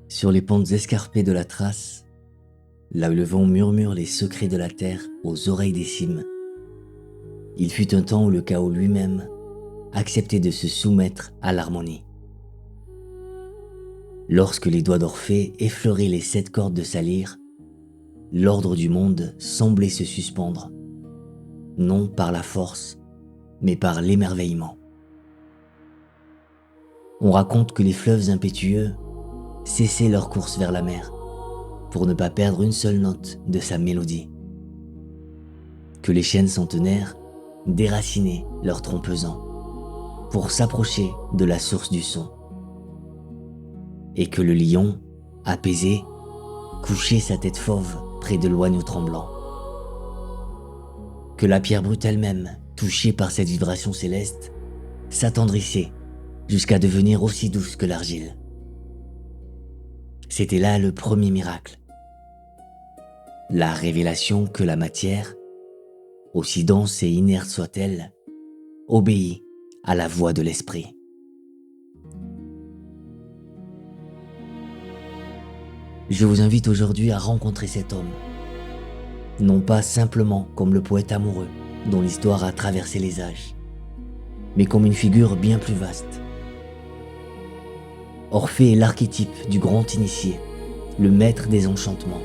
Sur les pentes escarpées de la Thrace, là où le vent murmure les secrets de la terre aux oreilles des cimes, il fut un temps où le chaos lui-même acceptait de se soumettre à l'harmonie. Lorsque les doigts d'Orphée effleuraient les 7 cordes de sa lyre, l'ordre du monde semblait se suspendre, non par la force, mais par l'émerveillement. On raconte que les fleuves impétueux cessaient leur course vers la mer pour ne pas perdre une seule note de sa mélodie, que les chênes centenaires déracinaient leur tronc pesant pour s'approcher de la source du son, et que le lion, apaisé, couchait sa tête fauve près de l'oigneau tremblant, que la pierre brute elle-même, touchée par cette vibration céleste, s'attendrissait jusqu'à devenir aussi douce que l'argile. C'était là le premier miracle, la révélation que la matière, aussi dense et inerte soit-elle, obéit à la voix de l'esprit. Je vous invite aujourd'hui à rencontrer cet homme, non pas simplement comme le poète amoureux dont l'histoire a traversé les âges, mais comme une figure bien plus vaste. Orphée est l'archétype du grand initié, le maître des enchantements.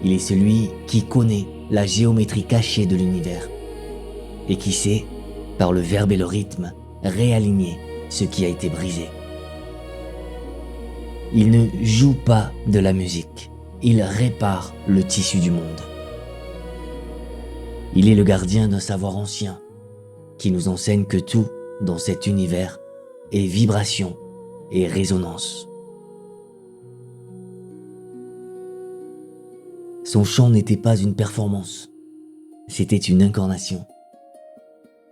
Il est celui qui connaît la géométrie cachée de l'univers et qui sait, par le verbe et le rythme, réaligner ce qui a été brisé. Il ne joue pas de la musique, il répare le tissu du monde. Il est le gardien d'un savoir ancien qui nous enseigne que tout dans cet univers est vibration et résonance. Son chant n'était pas une performance, c'était une incarnation.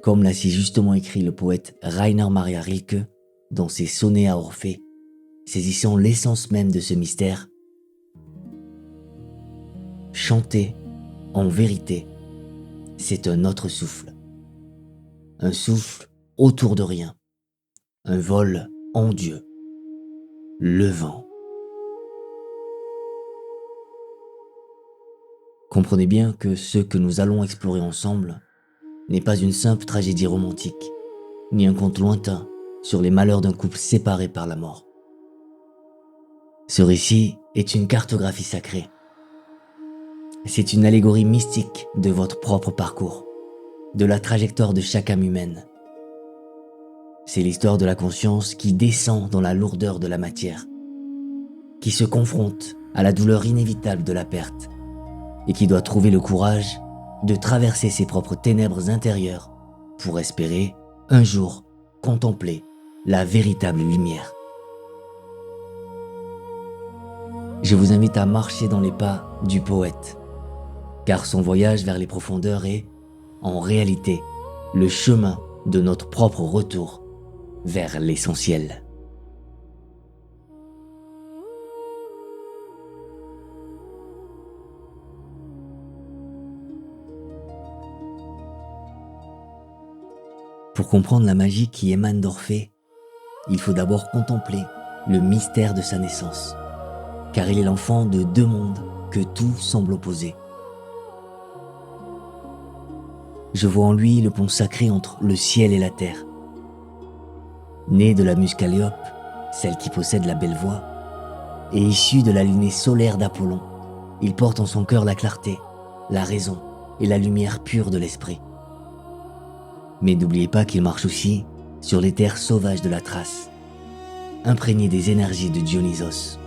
Comme l'a si justement écrit le poète Rainer Maria Rilke dans ses sonnets à Orphée, saisissant l'essence même de ce mystère. Chanter, en vérité, c'est un autre souffle. Un souffle autour de rien. Un vol en Dieu. Le vent. Comprenez bien que ce que nous allons explorer ensemble n'est pas une simple tragédie romantique, ni un conte lointain sur les malheurs d'un couple séparé par la mort. Ce récit est une cartographie sacrée. C'est une allégorie mystique de votre propre parcours, de la trajectoire de chaque âme humaine. C'est l'histoire de la conscience qui descend dans la lourdeur de la matière, qui se confronte à la douleur inévitable de la perte et qui doit trouver le courage de traverser ses propres ténèbres intérieures pour espérer, un jour, contempler la véritable lumière. Je vous invite à marcher dans les pas du poète, car son voyage vers les profondeurs est, en réalité, le chemin de notre propre retour vers l'essentiel. Pour comprendre la magie qui émane d'Orphée, il faut d'abord contempler le mystère de sa naissance, car il est l'enfant de 2 mondes que tout semble opposer. Je vois en lui le pont sacré entre le ciel et la terre. Né de la muse Calliope, celle qui possède la belle voix, et issu de la lignée solaire d'Apollon, il porte en son cœur la clarté, la raison et la lumière pure de l'esprit. Mais n'oubliez pas qu'il marche aussi sur les terres sauvages de la Thrace, imprégnées des énergies de Dionysos.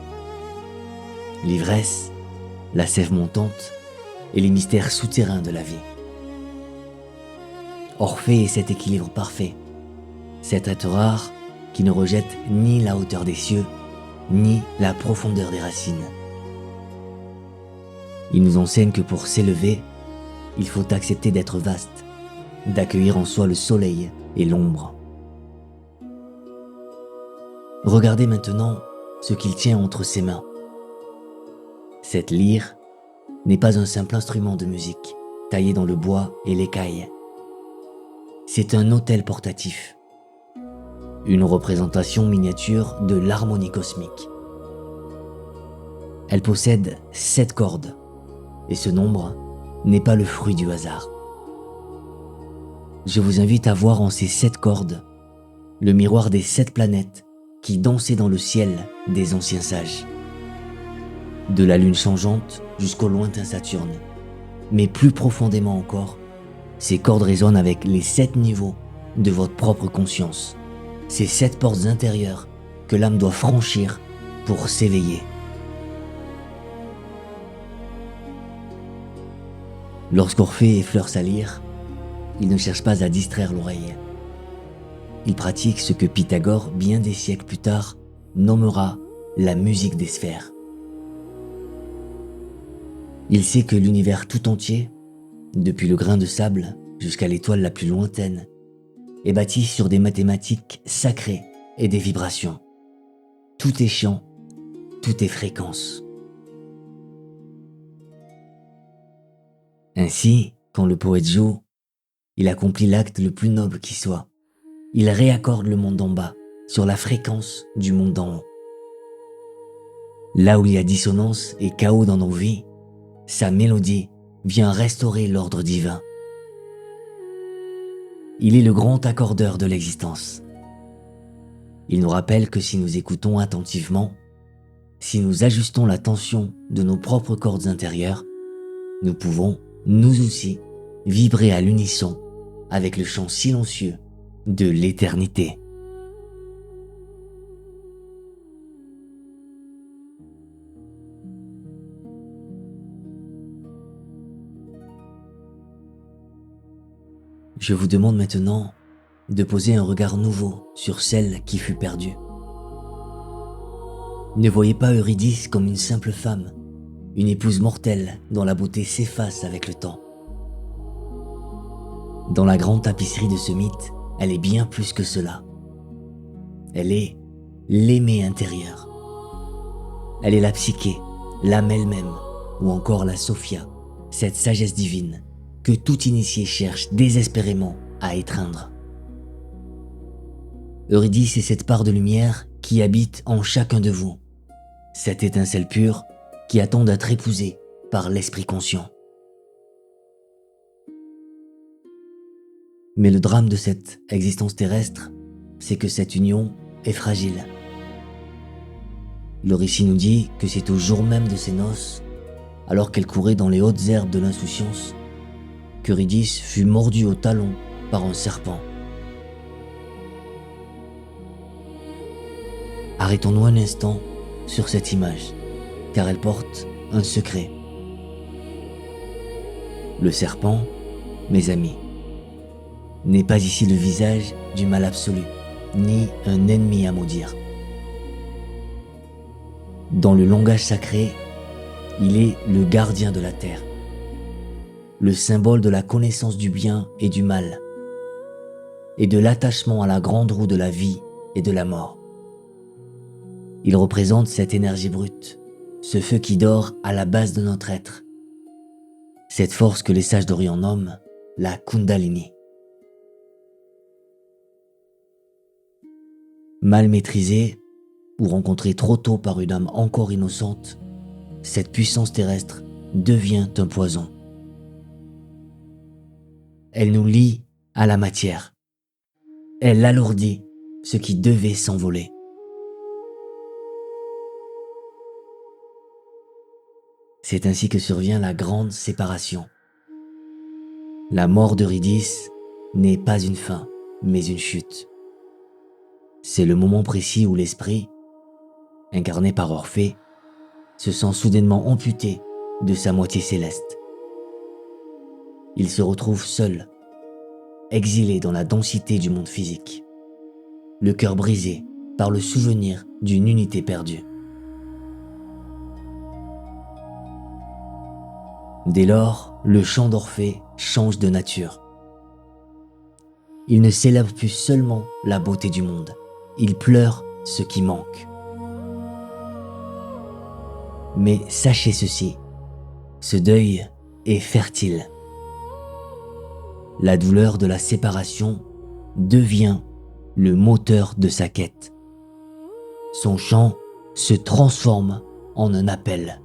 L'ivresse, la sève montante et les mystères souterrains de la vie. Orphée est cet équilibre parfait, cet être rare qui ne rejette ni la hauteur des cieux, ni la profondeur des racines. Il nous enseigne que pour s'élever, il faut accepter d'être vaste, d'accueillir en soi le soleil et l'ombre. Regardez maintenant ce qu'il tient entre ses mains. Cette lyre n'est pas un simple instrument de musique, taillé dans le bois et l'écaille. C'est un autel portatif, une représentation miniature de l'harmonie cosmique. Elle possède 7 cordes, et ce nombre n'est pas le fruit du hasard. Je vous invite à voir en ces 7 cordes le miroir des 7 planètes qui dansaient dans le ciel des anciens sages. De la lune changeante jusqu'au lointain Saturne. Mais plus profondément encore, ces cordes résonnent avec les 7 niveaux de votre propre conscience. Ces 7 portes intérieures que l'âme doit franchir pour s'éveiller. Lorsqu'Orphée effleure sa lyre, il ne cherche pas à distraire l'oreille. Il pratique ce que Pythagore, bien des siècles plus tard, nommera la musique des sphères. Il sait que l'univers tout entier, depuis le grain de sable jusqu'à l'étoile la plus lointaine, est bâti sur des mathématiques sacrées et des vibrations. Tout est chant, tout est fréquence. Ainsi, quand le poète joue, il accomplit l'acte le plus noble qui soit. Il réaccorde le monde d'en bas sur la fréquence du monde d'en haut. Là où il y a dissonance et chaos dans nos vies, sa mélodie vient restaurer l'ordre divin. Il est le grand accordeur de l'existence. Il nous rappelle que si nous écoutons attentivement, si nous ajustons la tension de nos propres cordes intérieures, nous pouvons, nous aussi, vibrer à l'unisson avec le chant silencieux de l'éternité. Je vous demande maintenant de poser un regard nouveau sur celle qui fut perdue. Ne voyez pas Eurydice comme une simple femme, une épouse mortelle dont la beauté s'efface avec le temps. Dans la grande tapisserie de ce mythe, elle est bien plus que cela. Elle est l'aimée intérieure. Elle est la psyché, l'âme elle-même, ou encore la Sophia, cette sagesse divine que tout initié cherche désespérément à étreindre. Eurydice est cette part de lumière qui habite en chacun de vous, cette étincelle pure qui attend d'être épousée par l'esprit conscient. Mais le drame de cette existence terrestre, c'est que cette union est fragile. Le récit nous dit que c'est au jour même de ses noces, alors qu'elle courait dans les hautes herbes de l'insouciance, qu'Eurydice fut mordue au talon par un serpent. Arrêtons-nous un instant sur cette image, car elle porte un secret. Le serpent, mes amis, n'est pas ici le visage du mal absolu, ni un ennemi à maudire. Dans le langage sacré, il est le gardien de la terre, le symbole de la connaissance du bien et du mal, et de l'attachement à la grande roue de la vie et de la mort. Il représente cette énergie brute, ce feu qui dort à la base de notre être, cette force que les sages d'Orient nomment la Kundalini. Mal maîtrisée ou rencontrée trop tôt par une âme encore innocente, cette puissance terrestre devient un poison. Elle nous lie à la matière. Elle alourdit ce qui devait s'envoler. C'est ainsi que survient la grande séparation. La mort d'Eurydice n'est pas une fin, mais une chute. C'est le moment précis où l'esprit, incarné par Orphée, se sent soudainement amputé de sa moitié céleste. Il se retrouve seul, exilé dans la densité du monde physique, le cœur brisé par le souvenir d'une unité perdue. Dès lors, le chant d'Orphée change de nature. Il ne célèbre plus seulement la beauté du monde, il pleure ce qui manque. Mais sachez ceci, ce deuil est fertile. La douleur de la séparation devient le moteur de sa quête. Son chant se transforme en un appel.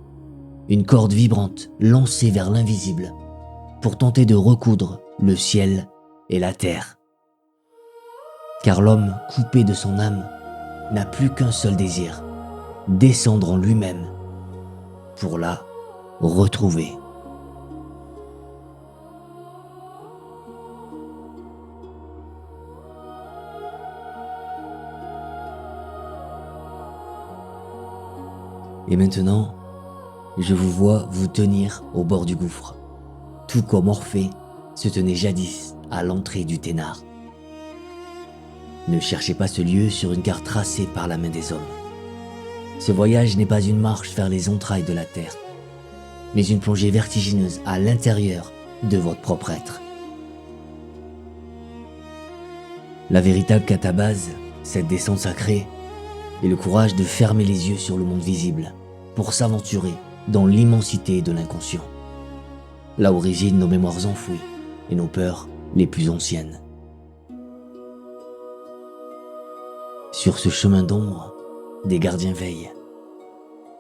une corde vibrante lancée vers l'invisible pour tenter de recoudre le ciel et la terre. Car l'homme coupé de son âme n'a plus qu'un seul désir, descendre en lui-même pour la retrouver. Et maintenant, je vous vois vous tenir au bord du gouffre, tout comme Orphée se tenait jadis à l'entrée du Ténare. Ne cherchez pas ce lieu sur une carte tracée par la main des hommes. Ce voyage n'est pas une marche vers les entrailles de la terre, mais une plongée vertigineuse à l'intérieur de votre propre être. La véritable catabase, cette descente sacrée, est le courage de fermer les yeux sur le monde visible pour s'aventurer dans l'immensité de l'inconscient, là où résident nos mémoires enfouies et nos peurs les plus anciennes. Sur ce chemin d'ombre, des gardiens veillent.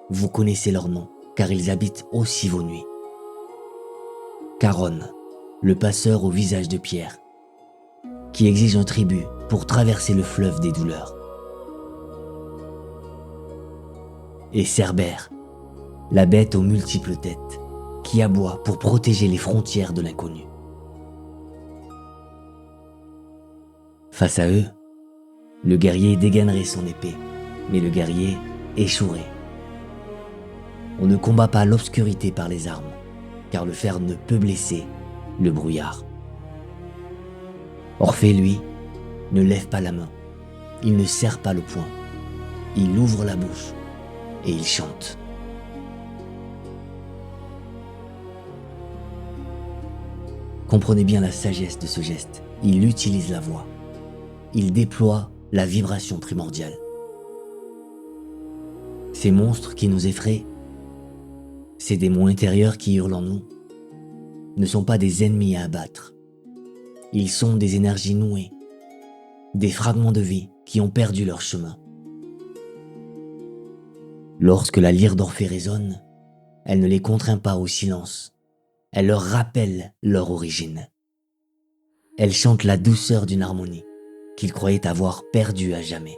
Vous connaissez leurs noms, car ils habitent aussi vos nuits. Charon, le passeur au visage de pierre, qui exige un tribut pour traverser le fleuve des douleurs. Et Cerbère, la bête aux multiples têtes, qui aboie pour protéger les frontières de l'inconnu. Face à eux, le guerrier dégainerait son épée, mais le guerrier échouerait. On ne combat pas l'obscurité par les armes, car le fer ne peut blesser le brouillard. Orphée, lui, ne lève pas la main, il ne serre pas le poing, il ouvre la bouche et il chante. Comprenez bien la sagesse de ce geste, il utilise la voix, il déploie la vibration primordiale. Ces monstres qui nous effraient, ces démons intérieurs qui hurlent en nous, ne sont pas des ennemis à abattre. Ils sont des énergies nouées, des fragments de vie qui ont perdu leur chemin. Lorsque la lyre d'Orphée résonne, elle ne les contraint pas au silence, elle leur rappelle leur origine. Elle chante la douceur d'une harmonie qu'ils croyaient avoir perdue à jamais.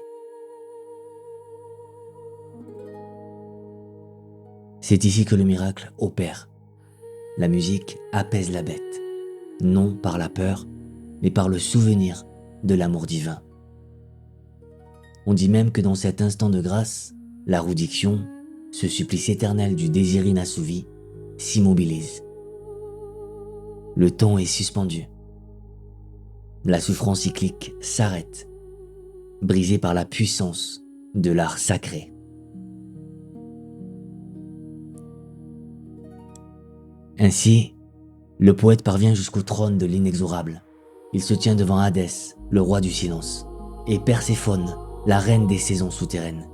C'est ici que le miracle opère. La musique apaise la bête, non par la peur, mais par le souvenir de l'amour divin. On dit même que dans cet instant de grâce, la roudiction, ce supplice éternel du désir inassouvi, s'immobilise. Le temps est suspendu. La souffrance cyclique s'arrête, brisée par la puissance de l'art sacré. Ainsi, le poète parvient jusqu'au trône de l'inexorable. Il se tient devant Hadès, le roi du silence, et Perséphone, la reine des saisons souterraines.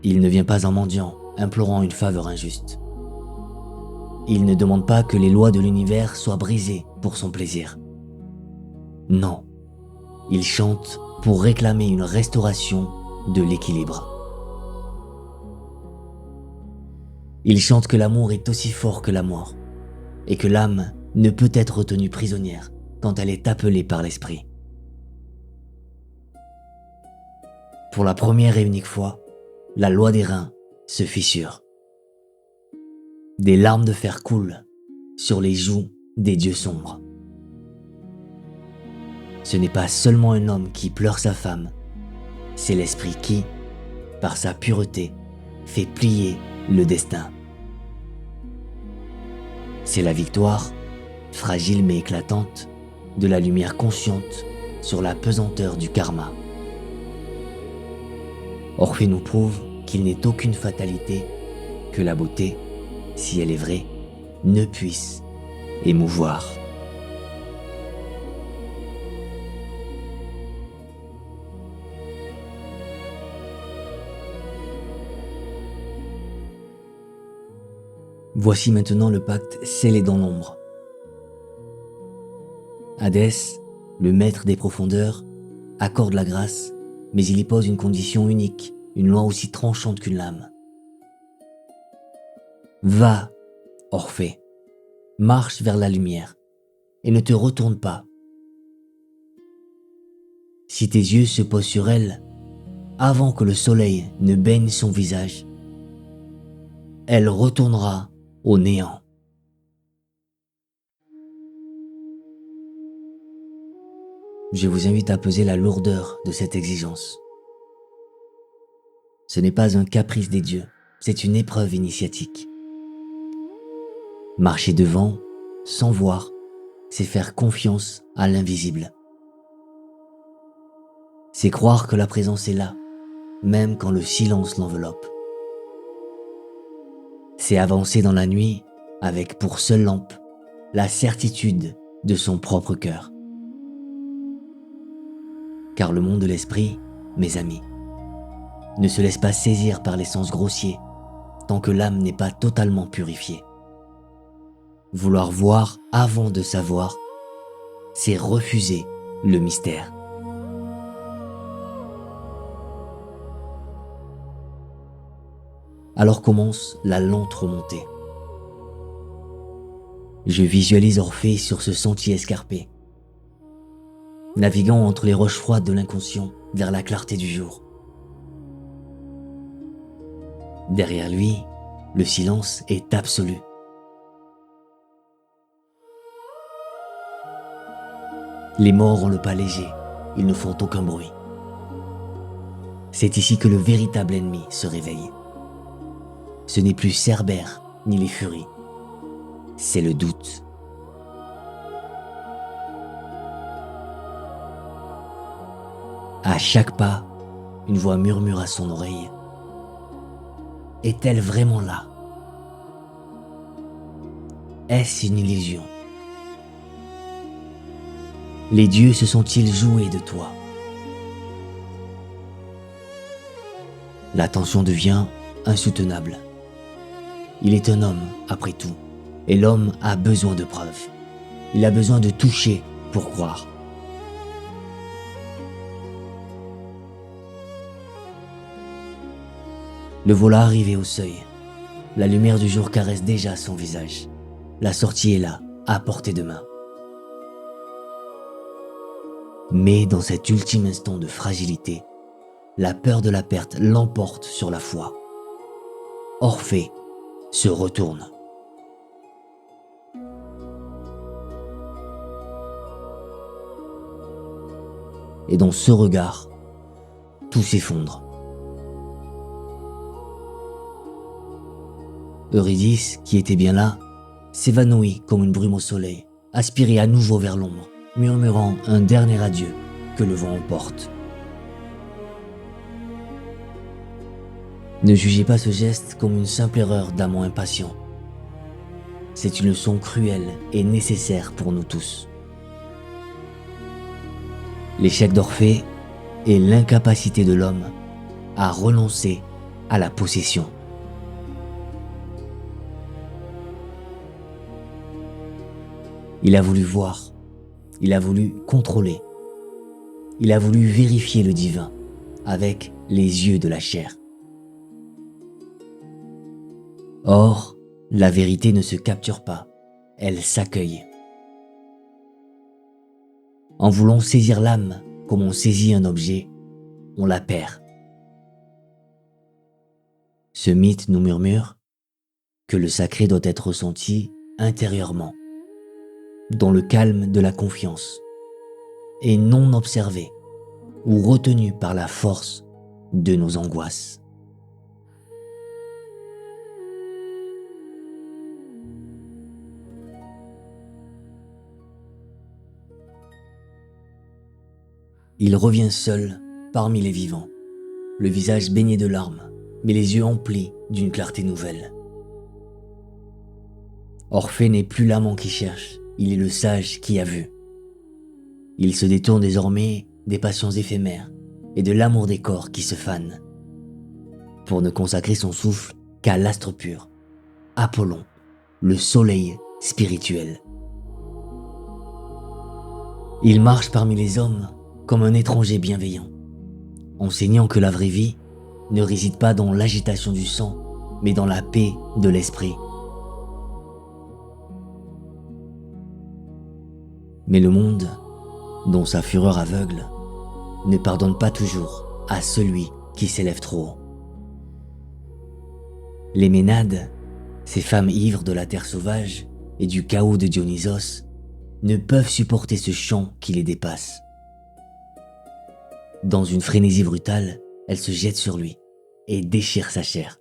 Il ne vient pas en mendiant, implorant une faveur injuste. Il ne demande pas que les lois de l'univers soient brisées pour son plaisir. Non, il chante pour réclamer une restauration de l'équilibre. Il chante que l'amour est aussi fort que la mort, et que l'âme ne peut être retenue prisonnière quand elle est appelée par l'esprit. Pour la première et unique fois, la loi des reins se fissure. Des larmes de fer coulent sur les joues des dieux sombres. Ce n'est pas seulement un homme qui pleure sa femme, c'est l'esprit qui, par sa pureté, fait plier le destin. C'est la victoire, fragile mais éclatante, de la lumière consciente sur la pesanteur du karma. Orphée nous prouve qu'il n'est aucune fatalité que la beauté, si elle est vraie, ne puisse émouvoir. Voici maintenant le pacte scellé dans l'ombre. Hadès, le maître des profondeurs, accorde la grâce, mais il y pose une condition unique, une loi aussi tranchante qu'une lame. Va, Orphée, marche vers la lumière et ne te retourne pas. Si tes yeux se posent sur elle, avant que le soleil ne baigne son visage, elle retournera au néant. Je vous invite à peser la lourdeur de cette exigence. Ce n'est pas un caprice des dieux, c'est une épreuve initiatique. Marcher devant, sans voir, c'est faire confiance à l'invisible. C'est croire que la présence est là, même quand le silence l'enveloppe. C'est avancer dans la nuit avec pour seule lampe la certitude de son propre cœur. Car le monde de l'esprit, mes amis, ne se laisse pas saisir par les sens grossiers tant que l'âme n'est pas totalement purifiée. Vouloir voir avant de savoir, c'est refuser le mystère. Alors commence la lente remontée. Je visualise Orphée sur ce sentier escarpé, naviguant entre les roches froides de l'inconscient vers la clarté du jour. Derrière lui, le silence est absolu. Les morts ont le pas léger, ils ne font aucun bruit. C'est ici que le véritable ennemi se réveille. Ce n'est plus Cerbère ni les furies, c'est le doute. À chaque pas, une voix murmure à son oreille. Est-elle vraiment là? Est-ce une illusion? Les dieux se sont-ils joués de toi? La tension devient insoutenable. Il est un homme, après tout, et l'homme a besoin de preuves. Il a besoin de toucher pour croire. Le voilà arrivé au seuil. La lumière du jour caresse déjà son visage. La sortie est là, à portée de main. Mais dans cet ultime instant de fragilité, la peur de la perte l'emporte sur la foi. Orphée se retourne. Et dans ce regard, tout s'effondre. Eurydice, qui était bien là, s'évanouit comme une brume au soleil, aspirée à nouveau vers l'ombre, murmurant un dernier adieu que le vent emporte. Ne jugez pas ce geste comme une simple erreur d'amant impatient. C'est une leçon cruelle et nécessaire pour nous tous. L'échec d'Orphée est l'incapacité de l'homme à renoncer à la possession. Il a voulu voir, il a voulu contrôler, il a voulu vérifier le divin avec les yeux de la chair. Or, la vérité ne se capture pas, elle s'accueille. En voulant saisir l'âme comme on saisit un objet, on la perd. Ce mythe nous murmure que le sacré doit être ressenti intérieurement, dans le calme de la confiance, et non observé ou retenu par la force de nos angoisses. Il revient seul parmi les vivants, le visage baigné de larmes, mais les yeux emplis d'une clarté nouvelle. Orphée n'est plus l'amant qui cherche, il est le sage qui a vu. Il se détourne désormais des passions éphémères et de l'amour des corps qui se fanent, pour ne consacrer son souffle qu'à l'astre pur, Apollon, le soleil spirituel. Il marche parmi les hommes comme un étranger bienveillant, enseignant que la vraie vie ne réside pas dans l'agitation du sang, mais dans la paix de l'esprit Mais le monde, dont sa fureur aveugle, ne pardonne pas toujours à celui qui s'élève trop haut. Les Ménades, ces femmes ivres de la terre sauvage et du chaos de Dionysos, ne peuvent supporter ce chant qui les dépasse. Dans une frénésie brutale, elles se jettent sur lui et déchirent sa chair.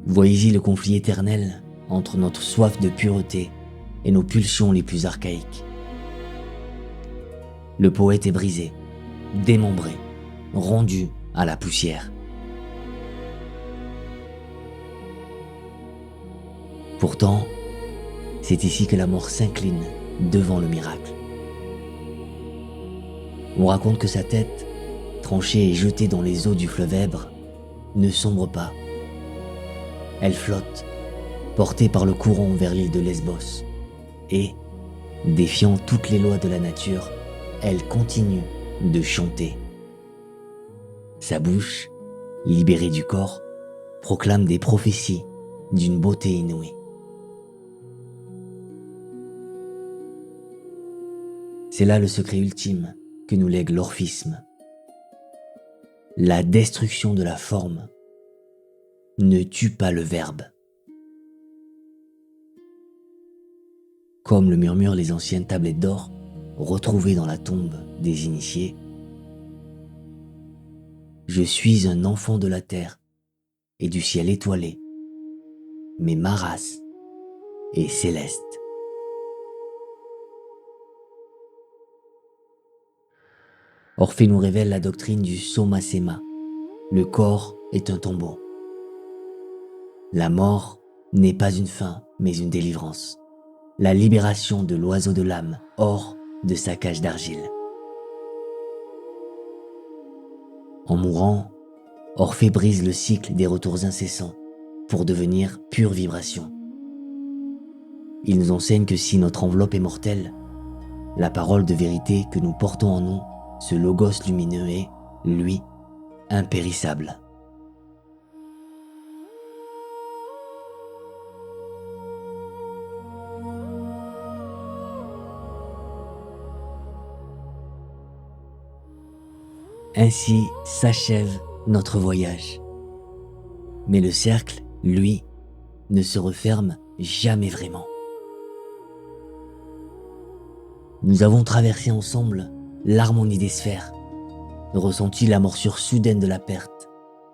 Voyez-y le conflit éternel entre notre soif de pureté et nos pulsions les plus archaïques. Le poète est brisé, démembré, rendu à la poussière. Pourtant, c'est ici que la mort s'incline devant le miracle. On raconte que sa tête, tranchée et jetée dans les eaux du fleuve Èbre, ne sombre pas. Elle flotte, portée par le courant vers l'île de Lesbos. Et, défiant toutes les lois de la nature, elle continue de chanter. Sa bouche, libérée du corps, proclame des prophéties d'une beauté inouïe. C'est là le secret ultime que nous lègue l'orphisme. La destruction de la forme ne tue pas le verbe. Comme le murmurent les anciennes tablettes d'or retrouvées dans la tombe des initiés, je suis un enfant de la terre et du ciel étoilé, mais ma race est céleste. Orphée nous révèle la doctrine du soma sema. Le corps est un tombeau. La mort n'est pas une fin, mais une délivrance. La libération de l'oiseau de l'âme hors de sa cage d'argile. En mourant, Orphée brise le cycle des retours incessants pour devenir pure vibration. Il nous enseigne que si notre enveloppe est mortelle, la parole de vérité que nous portons en nous, ce logos lumineux est, lui, impérissable. Ainsi s'achève notre voyage. Mais le cercle, lui, ne se referme jamais vraiment. Nous avons traversé ensemble l'harmonie des sphères, ressenti la morsure soudaine de la perte,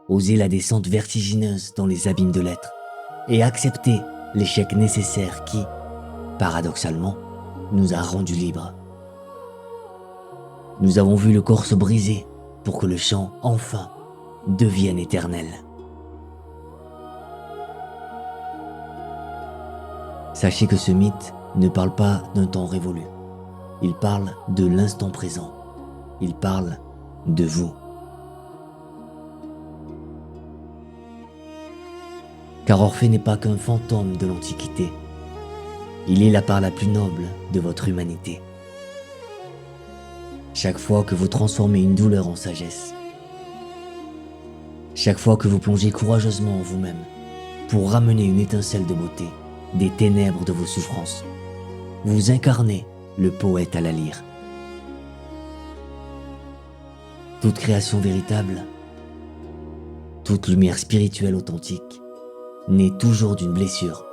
osé la descente vertigineuse dans les abîmes de l'être, et accepté l'échec nécessaire qui, paradoxalement, nous a rendus libres. Nous avons vu le corps se briser pour que le chant, enfin, devienne éternel. Sachez que ce mythe ne parle pas d'un temps révolu. Il parle de l'instant présent. Il parle de vous. Car Orphée n'est pas qu'un fantôme de l'Antiquité. Il est la part la plus noble de votre humanité. Chaque fois que vous transformez une douleur en sagesse, chaque fois que vous plongez courageusement en vous-même pour ramener une étincelle de beauté des ténèbres de vos souffrances, vous incarnez le poète à la lyre. Toute création véritable, toute lumière spirituelle authentique, naît toujours d'une blessure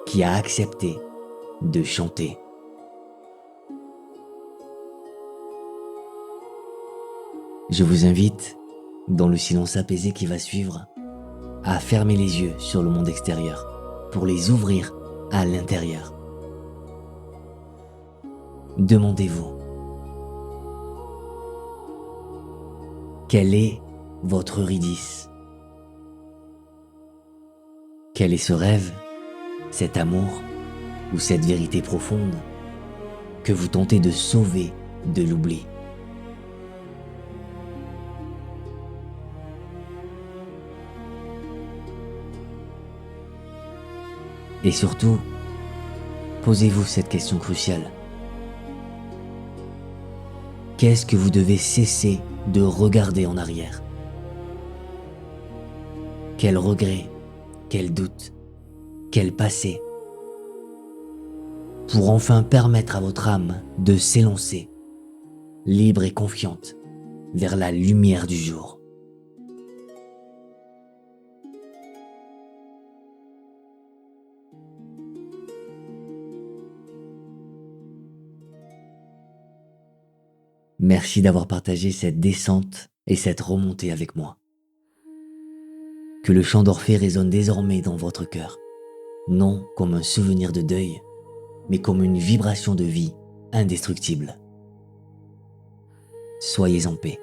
qui a accepté de chanter. Je vous invite, dans le silence apaisé qui va suivre, à fermer les yeux sur le monde extérieur pour les ouvrir à l'intérieur. Demandez-vous, quel est votre Eurydice? Quel est ce rêve, cet amour ou cette vérité profonde que vous tentez de sauver de l'oubli? Et surtout, posez-vous cette question cruciale. Qu'est-ce que vous devez cesser de regarder en arrière? Quel regret, quel doute, quel passé pour enfin permettre à votre âme de s'élancer, libre et confiante, vers la lumière du jour. Merci d'avoir partagé cette descente et cette remontée avec moi. Que le chant d'Orphée résonne désormais dans votre cœur, non comme un souvenir de deuil, mais comme une vibration de vie indestructible. Soyez en paix.